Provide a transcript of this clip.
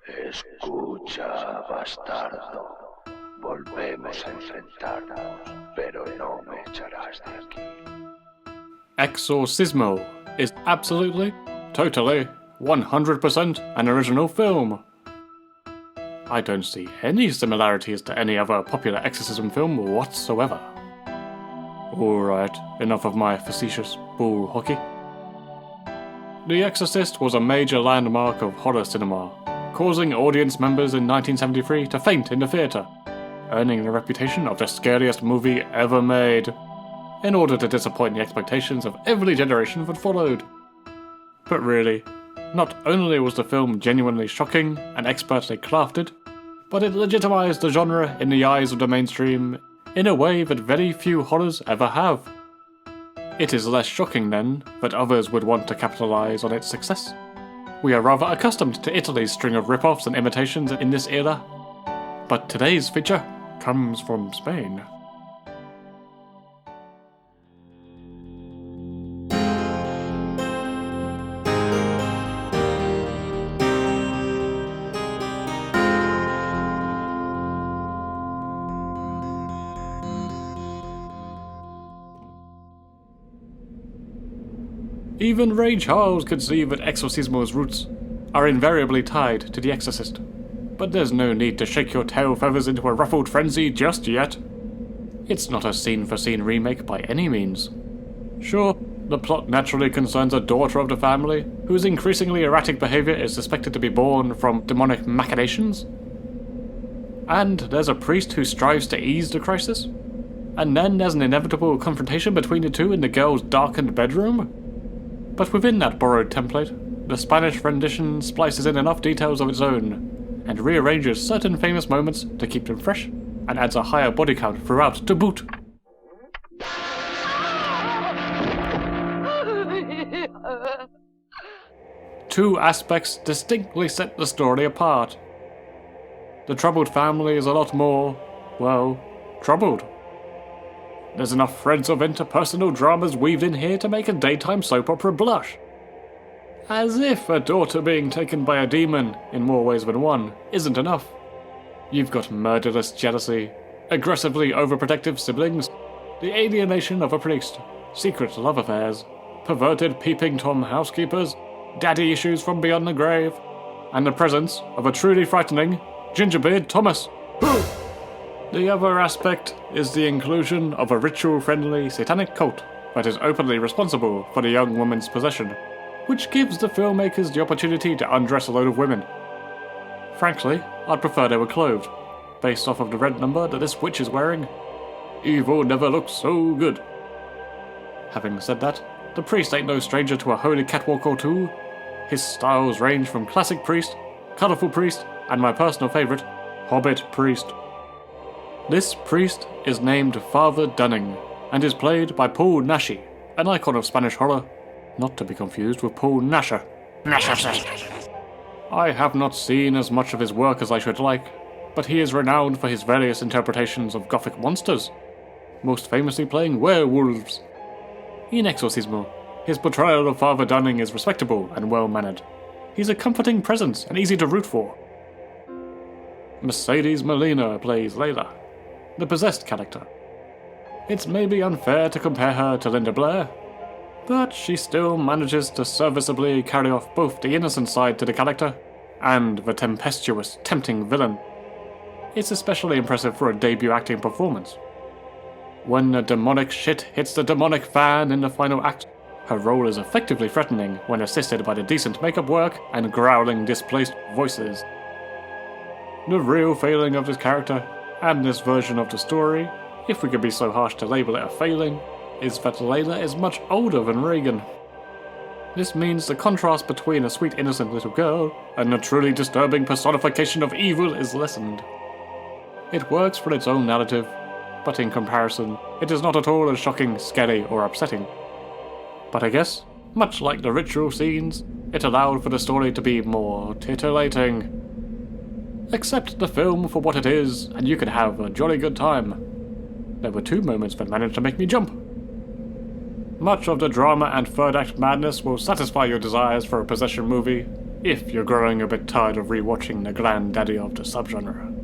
Escucha, bastardo. Volvemos a enfrentarnos, pero no me echarás de aquí. Exorcismo is absolutely, totally, 100% an original film. I don't see any similarities to any other popular exorcism film whatsoever. Alright, enough of my facetious bull hockey. The Exorcist was a major landmark of horror cinema, causing audience members in 1973 to faint in the theatre, earning the reputation of the scariest movie ever made, in order to disappoint the expectations of every generation that followed. But really, not only was the film genuinely shocking and expertly crafted, but it legitimized the genre in the eyes of the mainstream in a way that very few horrors ever have. It is less shocking, then, that others would want to capitalize on its success. We are rather accustomed to Italy's string of rip-offs and imitations in this era. But today's feature comes from Spain. Even Ray Charles could see that Exorcismo's roots are invariably tied to The Exorcist. But there's no need to shake your tail feathers into a ruffled frenzy just yet. It's not a scene-for-scene remake by any means. Sure, the plot naturally concerns a daughter of the family, whose increasingly erratic behaviour is suspected to be born from demonic machinations. And there's a priest who strives to ease the crisis. And then there's an inevitable confrontation between the two in the girl's darkened bedroom. But within that borrowed template, the Spanish rendition splices in enough details of its own, and rearranges certain famous moments to keep them fresh, and adds a higher body count throughout to boot. Two aspects distinctly set the story apart. The troubled family is a lot more, well, troubled. There's enough threads of interpersonal dramas weaved in here to make a daytime soap opera blush. As if a daughter being taken by a demon, in more ways than one, isn't enough. You've got murderous jealousy, aggressively overprotective siblings, the alienation of a priest, secret love affairs, perverted peeping Tom housekeepers, daddy issues from beyond the grave, and the presence of a truly frightening Gingerbeard Thomas. The other aspect is the inclusion of a ritual-friendly satanic cult that is openly responsible for the young woman's possession, which gives the filmmakers the opportunity to undress a load of women. Frankly, I'd prefer they were clothed, based off of the red number that this witch is wearing. Evil never looks so good. Having said that, the priest ain't no stranger to a holy catwalk or two. His styles range from classic priest, colourful priest, and my personal favourite, hobbit priest. This priest is named Father Dunning, and is played by Paul Naschy, an icon of Spanish horror, not to be confused with Paul Nasher. I have not seen as much of his work as I should like, but he is renowned for his various interpretations of gothic monsters, most famously playing werewolves. In Exorcismo, his portrayal of Father Dunning is respectable and well-mannered. He's a comforting presence and easy to root for. Mercedes Molina plays Layla, the possessed character. It's maybe unfair to compare her to Linda Blair, but she still manages to serviceably carry off both the innocent side to the character and the tempestuous, tempting villain. It's especially impressive for a debut acting performance. When the demonic shit hits the demonic fan in the final act, her role is effectively threatening when assisted by the decent makeup work and growling displaced voices. The real failing of this character, and this version of the story, if we could be so harsh to label it a failing, is that Layla is much older than Regan. This means the contrast between a sweet innocent little girl and a truly disturbing personification of evil is lessened. It works for its own narrative, but in comparison, it is not at all as shocking, scary, or upsetting. But I guess, much like the ritual scenes, it allowed for the story to be more titillating. Accept the film for what it is, and you can have a jolly good time. There were two moments that managed to make me jump. Much of the drama and third act madness will satisfy your desires for a possession movie, if you're growing a bit tired of rewatching the granddaddy of the subgenre.